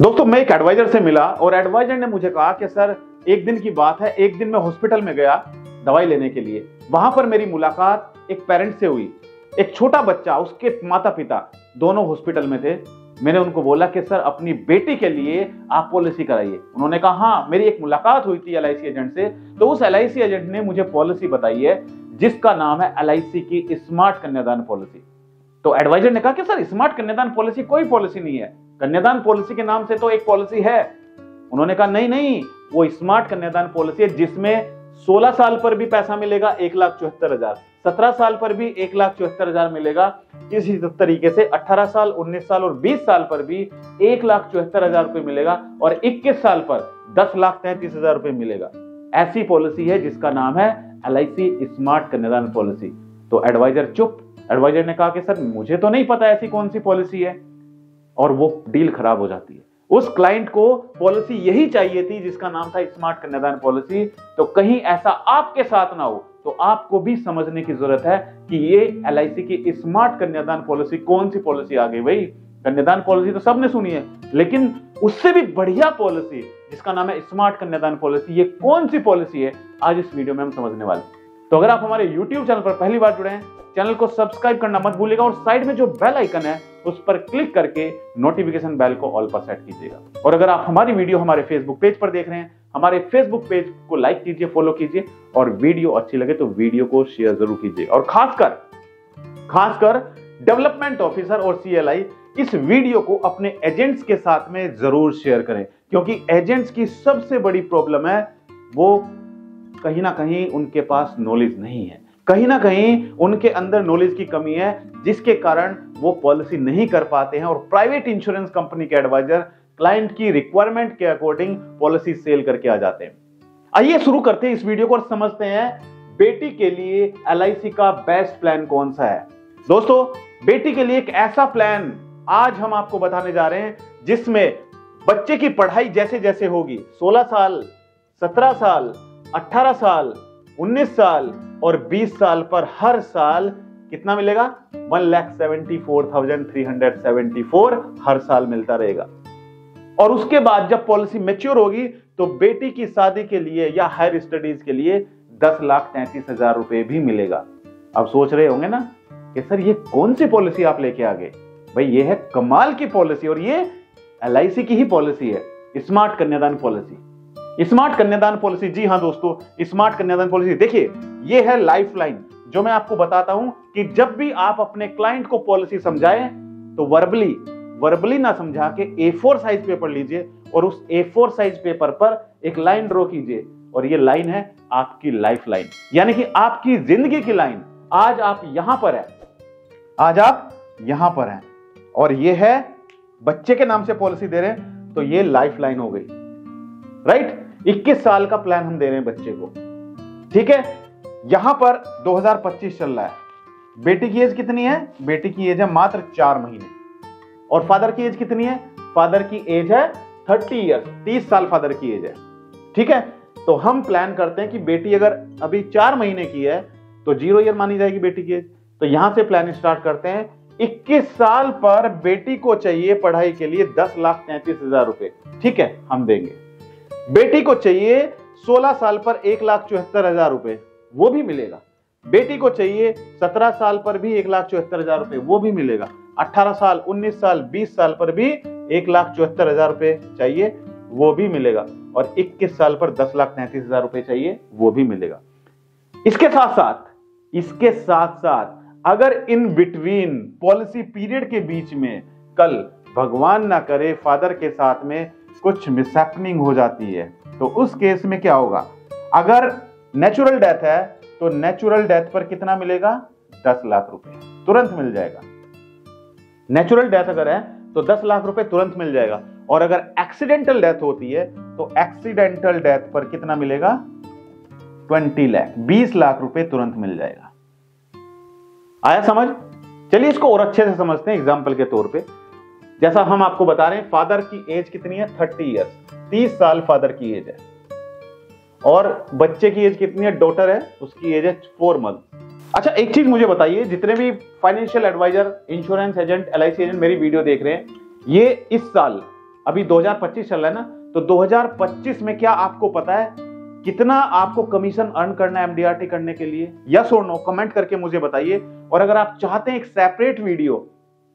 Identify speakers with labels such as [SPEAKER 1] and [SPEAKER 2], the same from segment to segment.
[SPEAKER 1] दोस्तों मैं एक एडवाइजर से मिला और एडवाइजर ने मुझे कहा कि सर एक दिन की बात है, एक दिन मैं हॉस्पिटल में गया दवाई लेने के लिए। वहां पर मेरी मुलाकात एक पेरेंट से हुई। एक छोटा बच्चा, उसके माता पिता दोनों हॉस्पिटल में थे। मैंने उनको बोला कि सर अपनी बेटी के लिए आप पॉलिसी कराइए। उन्होंने कहा हाँ, मेरी एक मुलाकात हुई थी LIC एजेंट से, तो उस LIC एजेंट ने मुझे पॉलिसी बताई है जिसका नाम है LIC की स्मार्ट कन्यादान पॉलिसी। तो एडवाइजर ने कहा कि सर स्मार्ट कन्यादान पॉलिसी कोई पॉलिसी नहीं है, कन्यादान पॉलिसी के नाम से तो एक पॉलिसी है। उन्होंने कहा नहीं, वो स्मार्ट कन्यादान पॉलिसी है जिसमें 16 साल पर भी पैसा मिलेगा 1,74,000, 17 साल पर भी 1,74,000 मिलेगा। इसी तरीके से 18 साल, 19 साल और 20 साल पर भी 1,74,000 रुपए मिलेगा और 21 साल पर 10,33,000 रुपए मिलेगा। ऐसी पॉलिसी है जिसका नाम है LIC स्मार्ट कन्यादान पॉलिसी। तो एडवाइजर चुप। एडवाइजर ने कहा कि सर मुझे तो नहीं पता ऐसी कौन सी पॉलिसी है, और वो डील खराब हो जाती है। उस क्लाइंट को पॉलिसी यही चाहिए थी जिसका नाम था स्मार्ट कन्यादान पॉलिसी। तो कहीं ऐसा आपके साथ ना हो, तो आपको भी समझने की जरूरत है कि ये LIC की स्मार्ट कन्यादान पॉलिसी कौन सी पॉलिसी आ गई। भाई कन्यादान पॉलिसी तो सबने सुनी है, लेकिन उससे भी बढ़िया पॉलिसी जिसका नाम है स्मार्ट कन्यादान पॉलिसी, ये कौन सी पॉलिसी है आज इस वीडियो में हम समझने वाले हैं। तो अगर आप हमारे YouTube चैनल पर पहली बार जुड़े हैं, चैनल को सब्सक्राइब करना मत भूलिएगा और साइड में जो बेल आइकन है उस पर क्लिक करके नोटिफिकेशन बेल को ऑल पर सेट कीजिएगा। और अगर आप हमारी वीडियो हमारे फेसबुक पेज पर देख रहे हैं, हमारे फेसबुक पेज को लाइक कीजिए, फॉलो कीजिए और वीडियो अच्छी लगे तो वीडियो को शेयर जरूर कीजिए। और खासकर डेवलपमेंट ऑफिसर और CLI इस वीडियो को अपने एजेंट्स के साथ में जरूर शेयर करें, क्योंकि एजेंट्स की सबसे बड़ी प्रॉब्लम है वो कहीं ना कहीं उनके पास नॉलेज नहीं है, कहीं ना कहीं उनके अंदर नॉलेज की कमी है, जिसके कारण वो पॉलिसी नहीं कर पाते हैं और प्राइवेट इंश्योरेंस कंपनी के एडवाइजर क्लाइंट की रिक्वायरमेंट के अकॉर्डिंग पॉलिसी सेल करके आ जाते हैं। आइए शुरू करते हैं इस वीडियो को और समझते हैं बेटी के लिए LIC का बेस्ट प्लान कौन सा है। दोस्तों बेटी के लिए एक ऐसा प्लान आज हम आपको बताने जा रहे हैं जिसमें बच्चे की पढ़ाई जैसे जैसे होगी, 16 साल, 17 साल, 18 साल, 19 साल और 20 साल पर हर साल कितना मिलेगा? 1,74,374 हर साल मिलता रहेगा। और उसके बाद जब पॉलिसी मैच्योर होगी तो बेटी की शादी के लिए या हायर स्टडीज के लिए 10,33,000 रुपए भी मिलेगा। अब सोच रहे होंगे ना कि सर ये कौन सी पॉलिसी आप लेके आ गए? भाई ये है कमाल की पॉलिसी और ये LIC की ही पॉलिसी है, स्मार्ट कन्यादान पॉलिसी। स्मार्ट कन्यादान पॉलिसी, जी हां दोस्तों, स्मार्ट कन्यादान पॉलिसी देखिए ये है लाइफलाइन। जो मैं आपको बताता हूं कि जब भी आप अपने क्लाइंट को पॉलिसी समझाएं तो वर्बली ना समझा के A4 साइज पेपर लीजिए और उस A4 साइज पेपर पर एक लाइन ड्रॉ कीजिए और ये लाइन है आपकी लाइफलाइन, यानी कि आपकी जिंदगी की लाइन। आज आप यहां पर हैं, आज आप यहां पर हैं और ये है बच्चे के नाम से पॉलिसी दे रहे हैं, तो ये लाइफलाइन हो गई, राइट। 21 साल का प्लान हम दे रहे हैं बच्चे को, ठीक है। यहां पर 2025 चल रहा है। बेटी की एज कितनी है? बेटी की एज है मात्र 4 महीने। और फादर की एज कितनी है? फादर की एज है 30 ईयर्स, 30 साल फादर की एज है, ठीक है। तो हम प्लान करते हैं कि बेटी अगर अभी 4 महीने की है तो 0 ईयर मानी जाएगी बेटी की एज। तो यहां से प्लान स्टार्ट करते हैं। 21 साल पर बेटी को चाहिए पढ़ाई के लिए 10,33,000 रुपए, ठीक है, हम देंगे। बेटी को चाहिए 16 साल पर 1,74,000 रुपए, वो भी मिलेगा। बेटी को चाहिए 17 साल पर भी 1,74,000 रुपए, वो भी मिलेगा। 18 साल, 19 साल, 20 साल पर भी 1,74,000 रुपए चाहिए, वो भी मिलेगा। और 21 साल पर 10,33,000 रुपए चाहिए, वो भी मिलेगा। इसके साथ साथ अगर इन बिटवीन पॉलिसी पीरियड के बीच में कल भगवान ना करे फादर के साथ में कुछ मिसहैपनिंग हो जाती है तो उस केस में क्या होगा? अगर नेचुरल डेथ है तो नेचुरल डेथ पर कितना मिलेगा? 10 लाख रुपए तुरंत मिल जाएगा। नेचुरल डेथ अगर है तो 10 लाख रुपए तुरंत मिल जाएगा। और अगर एक्सीडेंटल डेथ होती है तो एक्सीडेंटल डेथ पर कितना मिलेगा? 20 लाख, 20 लाख रुपए तुरंत मिल जाएगा। आया समझ? चलिए इसको और अच्छे से समझते हैं एग्जाम्पल के तौर पे। जैसा हम आपको बता रहे हैं, फादर की एज कितनी है? 30 ईयर्स, 30 साल फादर की एज है। और बच्चे की एज कितनी है? डॉटर है, उसकी एज है 4 मंथ। अच्छा एक चीज मुझे बताइए, जितने भी financial advisor, insurance agent, LIC agent मेरी वीडियो देख रहे हैं, ये इस साल अभी 2025 चल रहा है ना, तो 2025 में क्या आपको पता है कितना आपको कमीशन अर्न करना है एमडीआरटी करने के लिए? यस और नो कमेंट करके मुझे बताइए। और अगर आप चाहते हैं एक सेपरेट वीडियो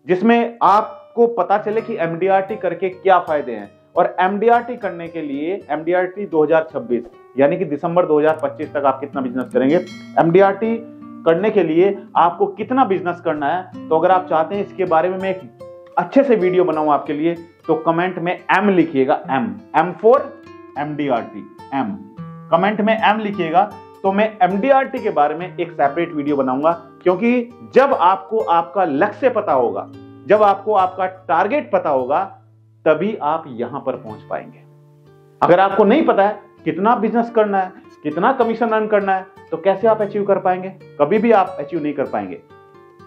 [SPEAKER 1] जिसमें आपको पता चले कि एमडीआरटी करके क्या फायदे हैं, और एमडीआरटी करने के लिए एमडीआरटी 2026 यानी कि दिसंबर 2025 तक आप कितना बिजनेस करेंगे, एमडीआरटी करने के लिए आपको कितना बिजनेस करना है, तो अगर आप चाहते हैं इसके बारे में मैं एक अच्छे से वीडियो बनाऊं आपके लिए, तो कमेंट में एम लिखिएगा, M for MDRT, M comment में एम लिखिएगा, तो मैं एमडीआरटी के बारे में एक सेपरेट वीडियो बनाऊंगा। क्योंकि जब आपको आपका लक्ष्य पता होगा, जब आपको आपका टारगेट पता होगा, तभी आप यहां पर पहुंच पाएंगे। अगर आपको नहीं पता है कितना बिजनेस करना है, कितना कमीशन अर्न करना है, तो कैसे आप अचीव कर पाएंगे? कभी भी आप अचीव नहीं कर पाएंगे।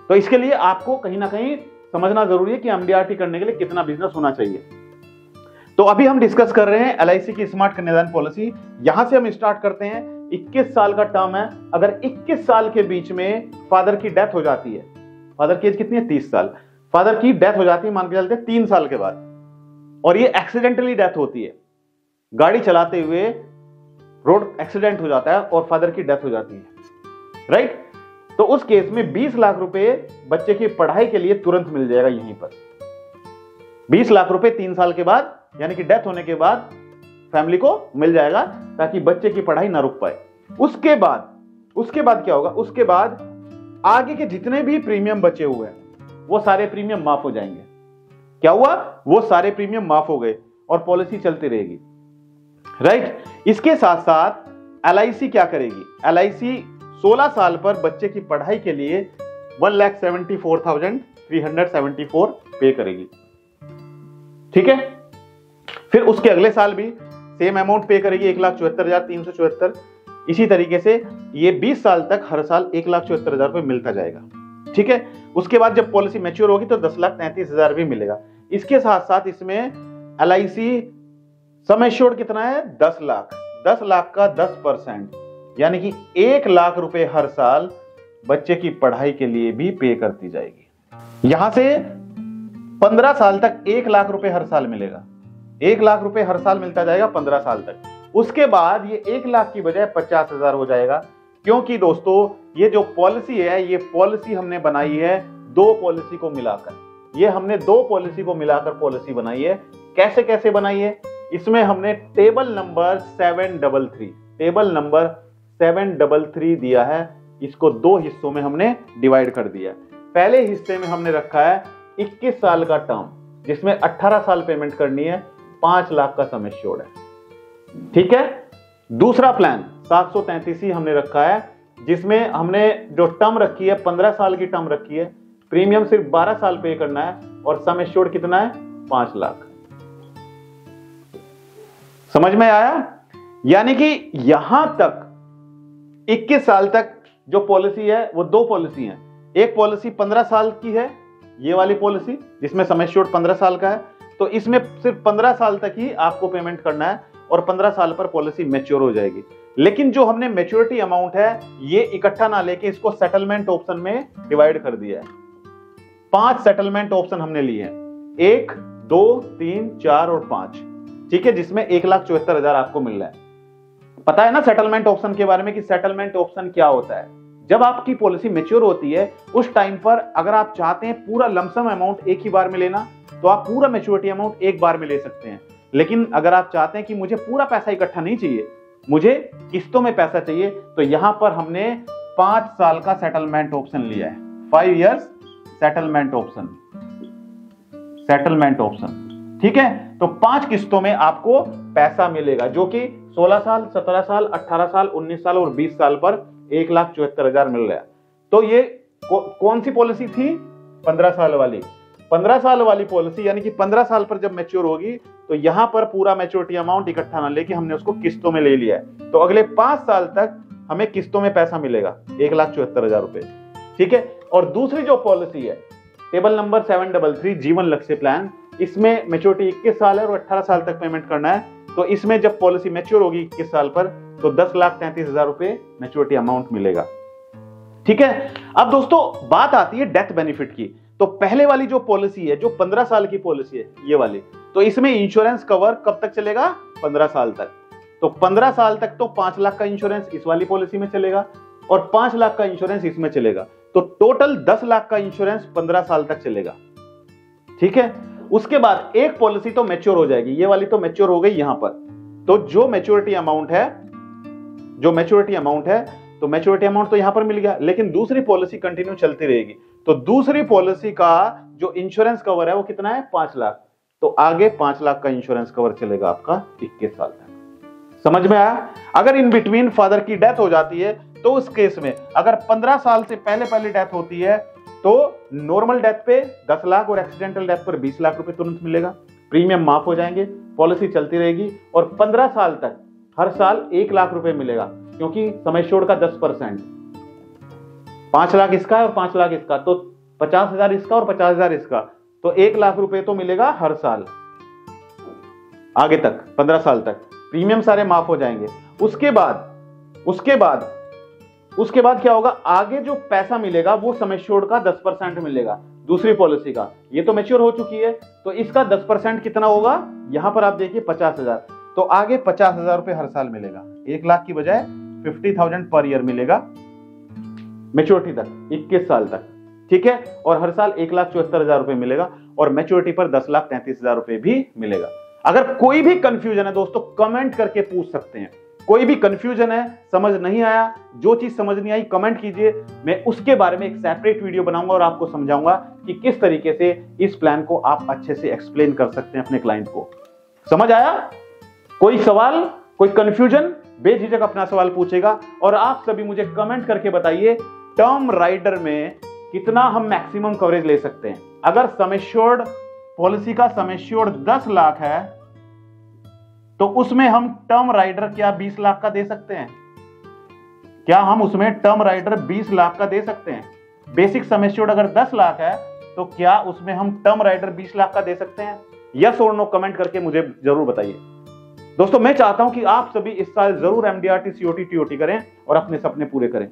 [SPEAKER 1] तो इसके लिए आपको कहीं ना कहीं समझना जरूरी है कि एमडीआरटी करने के लिए कितना बिजनेस होना चाहिए। तो अभी हम डिस्कस कर रहे हैं एलआईसी की स्मार्ट कन्यादान पॉलिसी। यहां से हम स्टार्ट करते हैं। 21 साल का टर्म है। अगर 21 साल के बीच में फादर की डेथ हो जाती है, फादर की एज कितनी है? 30 साल। फादर की डेथ हो जाती है, मान के चलते हैं 3 साल के बाद, और ये एक्सीडेंटली डेथ होती है, गाड़ी चलाते हुए रोड एक्सीडेंट हो जाता है और फादर की डेथ हो जाती है, राइट? तो उस केस में 20 लाख रुपए बच्चे की पढ़ाई के लिए तुरंत मिल जाएगा यहीं पर। 20 लाख रुपए 3 साल के बाद यानी कि डेथ होने के बाद फैमिली को मिल जाएगा, ताकि बच्चे की पढ़ाई ना रुक पाए। उसके बाद क्या होगा? उसके बाद आगे के जितने भी प्रीमियम बचे हुए हैं वो सारे प्रीमियम माफ हो जाएंगे। क्या हुआ? वो सारे प्रीमियम माफ हो गए और पॉलिसी चलती रहेगी, राइट? इसके साथ साथ एलआईसी क्या करेगी? एलआईसी 16 साल पर बच्चे की पढ़ाई के लिए 1,74,374 पे करेगी, ठीक है? फिर उसके अगले साल भी सेम अमाउंट पे करेगी, 1,74,374। इसी तरीके से ये 20 साल तक हर साल 1,74,000 रुपए मिलता जाएगा, ठीक है? उसके बाद जब पॉलिसी मैच्योर होगी तो 10,33,000 भी मिलेगा। इसके साथ साथ इसमें एलआईसी सम एश्योर्ड कितना है? 10 लाख। 10 लाख का 10% यानी कि 1 लाख रुपए हर साल बच्चे की पढ़ाई के लिए भी पे करती जाएगी। यहां से 15 साल तक 1 लाख रुपए हर साल मिलेगा। 1 लाख रुपए हर साल मिलता जाएगा 15 साल तक। उसके बाद ये 1 लाख की बजाय 50,000 हो जाएगा। क्योंकि दोस्तों ये जो पॉलिसी है, ये पॉलिसी हमने बनाई है 2 पॉलिसी को मिलाकर। ये हमने 2 पॉलिसी को मिलाकर पॉलिसी बनाई है। कैसे कैसे बनाई है? इसमें हमने टेबल नंबर 733 दिया है। इसको 2 हिस्सों में हमने डिवाइड कर दिया है। पहले हिस्से में हमने रखा है 21 साल का टर्म, जिसमें 18 साल पेमेंट करनी है, 5 लाख का सम एश्योर्ड है, ठीक है? दूसरा प्लान 733 हमने रखा है, जिसमें हमने जो टर्म रखी है 15 साल की टर्म रखी है, प्रीमियम सिर्फ 12 साल पे करना है और सम एश्योर्ड कितना है? 5 लाख। समझ में आया? यानी कि यहां तक 21 साल तक जो पॉलिसी है वो 2 पॉलिसी है। एक पॉलिसी 15 साल की है, ये वाली पॉलिसी जिसमें सम एश्योर्ड 15 साल का है, तो इसमें सिर्फ 15 साल तक ही आपको पेमेंट करना है और 15 साल पर पॉलिसी मैच्योर हो जाएगी। लेकिन जो हमने मैच्योरिटी अमाउंट है ये इकट्ठा ना लेके इसको सेटलमेंट ऑप्शन में डिवाइड कर दिया है। 5 सेटलमेंट ऑप्शन हमने लिए हैं, 1, 2, 3, 4 और 5, ठीक है? जिसमें 1,74,000 आपको मिल रहा है। पता है ना सेटलमेंट ऑप्शन के बारे में कि सेटलमेंट ऑप्शन क्या होता है? जब आपकी पॉलिसी मैच्योर होती है उस टाइम पर अगर आप चाहते हैं पूरा लमसम अमाउंट एक ही बार में लेना, तो आप पूरा मैच्योरिटी अमाउंट एक बार में ले सकते हैं। लेकिन अगर आप चाहते हैं कि मुझे पूरा पैसा इकट्ठा नहीं चाहिए, मुझे किस्तों में पैसा चाहिए, तो यहां पर हमने 5 साल का सेटलमेंट ऑप्शन लिया है। 5 इयर्स सेटलमेंट ऑप्शन, ठीक है? तो 5 किस्तों में आपको पैसा मिलेगा, जो कि 16 साल, 17 साल, 18 साल, 19 साल और 20 साल पर 1,74,000 मिल रहा है। तो ये कौन सी पॉलिसी थी? 15 साल वाली। 15 साल वाली पॉलिसी यानी कि 15 साल पर जब मैच्योर होगी तो यहां पर पूरा मैच्योरिटी अमाउंट इकट्ठा ना लेके हमने उसको किस्तों में ले लिया है। तो अगले 5 साल तक हमें किस्तों में पैसा मिलेगा 1,74,000 रुपए, ठीक है? और दूसरी जो पॉलिसी है टेबल नंबर 733 जीवन लक्ष्य प्लान, इसमें मैच्योरिटी 21 साल है और 18 साल तक पेमेंट करना है। तो इसमें जब पॉलिसी मैच्योर होगी 21 साल पर तो 10,33,000 रुपए मैच्योरिटी अमाउंट मिलेगा, ठीक है? अब दोस्तों बात आती है डेथ बेनिफिट की। तो पहले वाली जो पॉलिसी है, जो 15 साल की पॉलिसी है ये वाली, तो तो इसमें इंश्योरेंस कवर कब तक चलेगा? 15 साल तक। तो 15 साल तक तो 5 लाख का इंश्योरेंस इस वाली पॉलिसी में चलेगा और 5 लाख का इंश्योरेंस इसमें चलेगा, तो टोटल 10 लाख का इंश्योरेंस 15 साल तक चलेगा। ठीक है, उसके बाद एक पॉलिसी तो मैच्योर हो जाएगी, ये वाली तो मैच्योर हो गई यहां पर, तो जो मैच्योरिटी अमाउंट है तो मैच्योरिटी अमाउंट तो यहां पर मिल गया, लेकिन दूसरी पॉलिसी कंटिन्यू चलती रहेगी। तो दूसरी पॉलिसी का जो इंश्योरेंस कवर है वो कितना है? 5 लाख। तो आगे 5 लाख का इंश्योरेंस कवर चलेगा आपका 21 साल तक। समझ में आया? अगर इन बिटवीन फादर की डेथ हो जाती है तो उस केस में अगर 15 साल से पहले डेथ होती है तो नॉर्मल डेथ पे 10 लाख और एक्सीडेंटल डेथ पर 20 लाख रुपए तुरंत मिलेगा, प्रीमियम माफ हो जाएंगे, पॉलिसी चलती रहेगी और 15 साल तक हर साल 1 लाख रुपए मिलेगा, क्योंकि सम एश्योर्ड का 10%, 5 लाख इसका है और 5 लाख इसका, तो 50,000 इसका और 50,000 इसका, तो 1 लाख रुपए तो मिलेगा हर साल आगे तक, 15 साल तक प्रीमियम सारे माफ हो जाएंगे। उसके बाद क्या होगा? आगे जो पैसा मिलेगा वो सम एश्योर्ड का 10% मिलेगा दूसरी पॉलिसी का, ये तो मैच्योर हो चुकी है, तो इसका 10% कितना होगा? यहां पर आप देखिए 50,000, तो आगे 50,000 रुपए हर साल मिलेगा, 1 लाख की बजाय 50,000 पर ईयर मिलेगा मैच्योरिटी तक, 21 साल तक। ठीक है, और हर साल 1,74,000 रुपए मिलेगा और मैच्योरिटी पर 10,33,000 रुपए भी मिलेगा। अगर कोई भी कंफ्यूजन है दोस्तों, कमेंट करके पूछ सकते हैं। कोई भी कंफ्यूजन है, समझ नहीं आया, जो चीज समझ नहीं आई कमेंट कीजिए, मैं उसके बारे में एक सेपरेट वीडियो बनाऊंगा और आपको समझाऊंगा कि किस तरीके से इस प्लान को आप अच्छे से एक्सप्लेन कर सकते हैं अपने क्लाइंट को। समझ आया? कोई सवाल, कोई कंफ्यूजन, बेझिझक अपना सवाल पूछेगा और आप सभी मुझे कमेंट करके बताइए टर्म राइडर में कितना हम मैक्सिमम कवरेज ले सकते हैं। अगर सम एश्योर्ड पॉलिसी का सम एश्योर्ड 10 लाख है तो उसमें हम टर्म राइडर क्या 20 लाख का दे सकते हैं? क्या हम उसमें टर्म राइडर 20 लाख का दे सकते हैं? बेसिक सम एश्योर्ड अगर 10 लाख है तो क्या उसमें हम टर्म राइडर 20 लाख का दे सकते हैं? यस और नो कमेंट करके मुझे जरूर बताइए। दोस्तों मैं चाहता हूं कि आप सभी इस साल जरूर एमडीआरटी सीओटी टीओटी करें और अपने सपने पूरे करें।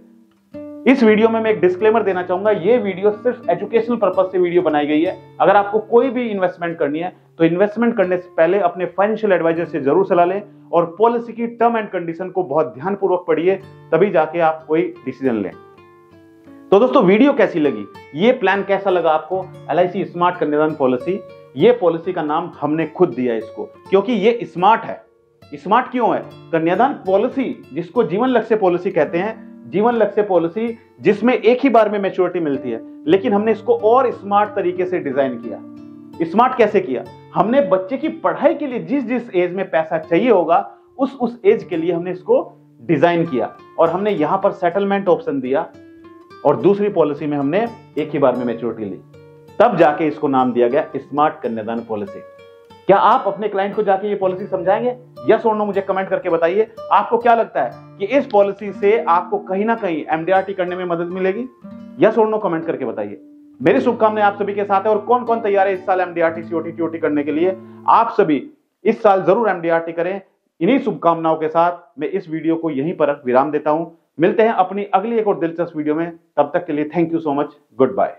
[SPEAKER 1] इस वीडियो में मैं एक डिस्क्लेमर देना चाहूंगा, ये वीडियो सिर्फ एजुकेशनल पर्पस से वीडियो बनाई गई है। अगर आपको कोई भी इन्वेस्टमेंट करनी है तो इन्वेस्टमेंट करने से पहले अपने फाइनेंशियल एडवाइजर से जरूर सलाह लें और पॉलिसी की टर्म एंड कंडीशन को बहुत ध्यानपूर्वक पढ़िए, तभी जाके आप कोई डिसीजन लें। तो दोस्तों वीडियो कैसी लगी, ये प्लान कैसा लगा आपको? LIC स्मार्ट कन्यादान पॉलिसी, ये पॉलिसी का नाम हमने खुद दिया इसको क्योंकि ये स्मार्ट है। स्मार्ट क्यों है? कन्यादान पॉलिसी जिसको जीवन लक्ष्य पॉलिसी कहते हैं, जीवन लक्ष्य पॉलिसी जिसमें एक ही बार में मैच्योरिटी मिलती है, लेकिन हमने इसको और स्मार्ट तरीके से डिजाइन किया। स्मार्ट कैसे किया? हमने बच्चे की पढ़ाई के लिए जिस जिस एज में पैसा चाहिए होगा उस एज के लिए हमने इसको डिजाइन किया और हमने यहां पर सेटलमेंट ऑप्शन दिया और दूसरी पॉलिसी में हमने एक ही बार में मैच्योरिटी ली, तब जाके इसको नाम दिया गया स्मार्ट कन्यादान पॉलिसी। क्या आप अपने क्लाइंट को जाके ये पॉलिसी समझाएंगे? यस और नो मुझे कमेंट करके बताइए। आपको क्या लगता है कि इस पॉलिसी से आपको कहीं ना कहीं एमडीआरटी करने में मदद मिलेगी? यस और नो कमेंट करके बताइए। मेरी शुभकामनाएं आप सभी के साथ है और कौन कौन तैयार है इस साल एमडीआरटी सीओटी टीओटी करने के लिए? आप सभी इस साल जरूर एमडीआरटी करें। इन्हीं शुभकामनाओं के साथ मैं इस वीडियो को यहीं पर विराम देता हूं। मिलते हैं अपनी अगली एक और दिलचस्प वीडियो में, तब तक के लिए thank you so much, good bye.